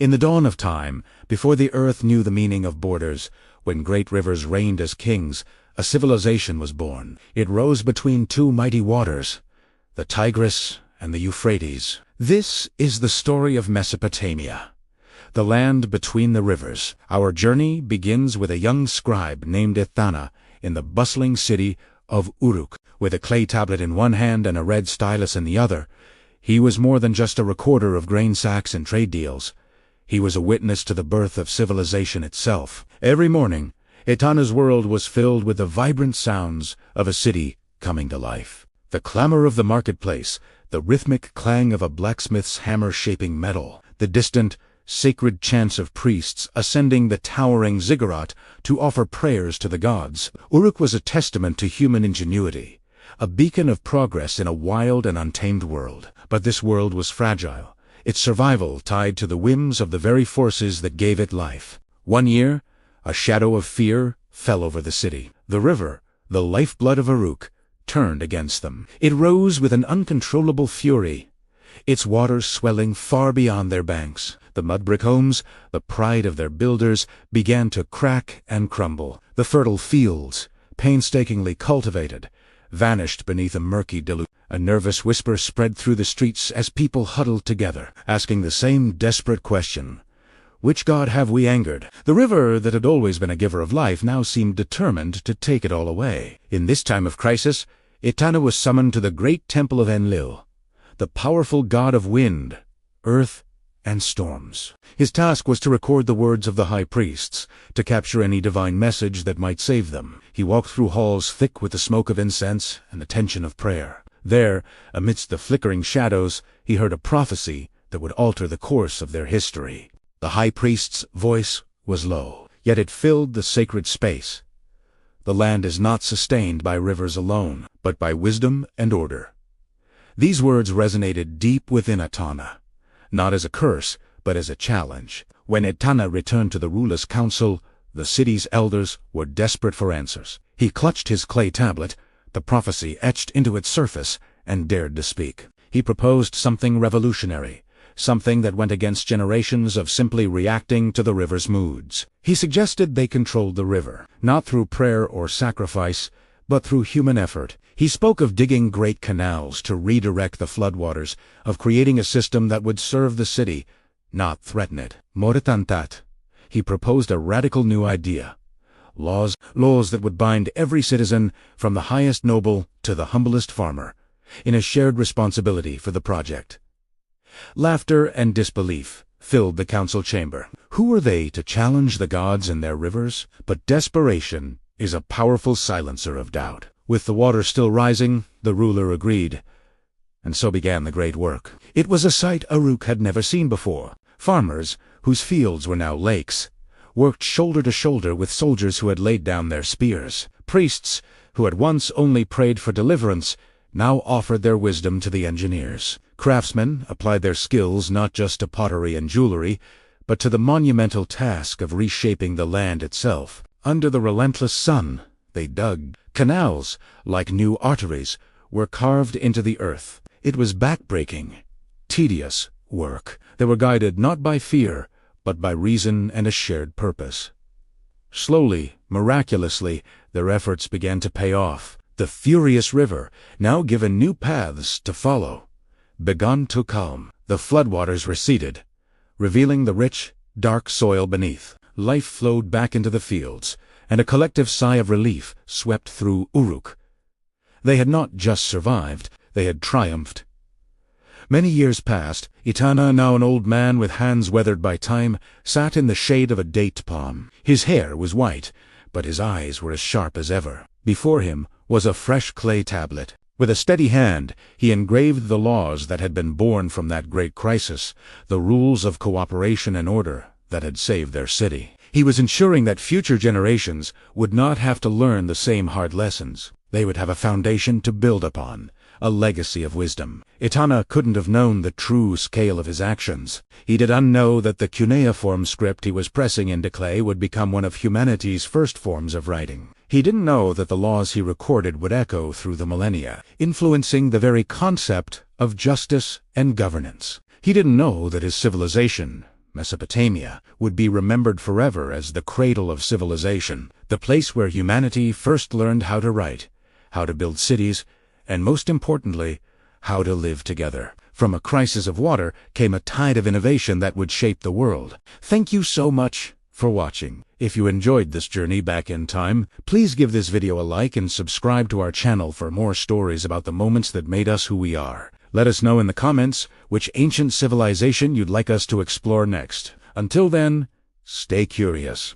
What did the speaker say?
In the dawn of time, before the earth knew the meaning of borders, when great rivers reigned as kings, a civilization was born. It rose between two mighty waters, the Tigris and the Euphrates. This is the story of Mesopotamia, the land between the rivers. Our journey begins with a young scribe named Ethana in the bustling city of Uruk. With a clay tablet in one hand and a red stylus in the other, he was more than just a recorder of grain sacks and trade deals. He was a witness to the birth of civilization itself. Every morning, Etana's world was filled with the vibrant sounds of a city coming to life. The clamor of the marketplace, the rhythmic clang of a blacksmith's hammer shaping metal, the distant, sacred chants of priests ascending the towering ziggurat to offer prayers to the gods. Uruk was a testament to human ingenuity, a beacon of progress in a wild and untamed world. But this world was fragile, its survival tied to the whims of the very forces that gave it life. One year, a shadow of fear fell over the city. The river, the lifeblood of Uruk, turned against them. It rose with an uncontrollable fury, its waters swelling far beyond their banks. The mud brick homes, the pride of their builders, began to crack and crumble. The fertile fields, painstakingly cultivated, vanished beneath a murky deluge. A nervous whisper spread through the streets as people huddled together, asking the same desperate question: which god have we angered? The river that had always been a giver of life now seemed determined to take it all away. In this time of crisis, Etana was summoned to the great temple of Enlil, the powerful god of wind, earth, and storms. His task was to record the words of the high priests, to capture any divine message that might save them. He walked through halls thick with the smoke of incense and the tension of prayer. There, amidst the flickering shadows, he heard a prophecy that would alter the course of their history. The high priest's voice was low, yet it filled the sacred space. The land is not sustained by rivers alone, but by wisdom and order. These words resonated deep within Etana, not as a curse, but as a challenge. When Etana returned to the ruler's council, the city's elders were desperate for answers. He clutched his clay tablet, the prophecy etched into its surface, and dared to speak. He proposed something revolutionary, something that went against generations of simply reacting to the river's moods. He suggested they controlled the river, not through prayer or sacrifice, but through human effort. He spoke of digging great canals to redirect the floodwaters, of creating a system that would serve the city, not threaten it. More than that, he proposed a radical new idea. Laws that would bind every citizen, from the highest noble to the humblest farmer, in a shared responsibility for the project. Laughter and disbelief filled the council chamber. Who were they to challenge the gods and their rivers? But desperation is a powerful silencer of doubt. With the water still rising, the ruler agreed, and so began the great work. It was a sight Uruk had never seen before. Farmers, whose fields were now lakes, worked shoulder to shoulder with soldiers who had laid down their spears. Priests, who had once only prayed for deliverance, now offered their wisdom to the engineers. Craftsmen applied their skills not just to pottery and jewelry, but to the monumental task of reshaping the land itself. Under the relentless sun, they dug. Canals, like new arteries, were carved into the earth. It was backbreaking, tedious work. They were guided not by fear, but by reason and a shared purpose. Slowly, miraculously, their efforts began to pay off. The furious river, now given new paths to follow, began to calm. The floodwaters receded, revealing the rich, dark soil beneath. Life flowed back into the fields, and a collective sigh of relief swept through Uruk. They had not just survived, they had triumphed. Many years passed. Etana, now an old man with hands weathered by time, sat in the shade of a date palm. His hair was white, but his eyes were as sharp as ever. Before him was a fresh clay tablet. With a steady hand, he engraved the laws that had been born from that great crisis, the rules of cooperation and order that had saved their city. He was ensuring that future generations would not have to learn the same hard lessons. They would have a foundation to build upon, a legacy of wisdom. Etana couldn't have known the true scale of his actions. He did not know that the cuneiform script he was pressing into clay would become one of humanity's first forms of writing. He didn't know that the laws he recorded would echo through the millennia, influencing the very concept of justice and governance. He didn't know that his civilization, Mesopotamia, would be remembered forever as the cradle of civilization, the place where humanity first learned how to write, how to build cities, and most importantly, how to live together. From a crisis of water came a tide of innovation that would shape the world. Thank you so much for watching. If you enjoyed this journey back in time, please give this video a like and subscribe to our channel for more stories about the moments that made us who we are. Let us know in the comments which ancient civilization you'd like us to explore next. Until then, stay curious.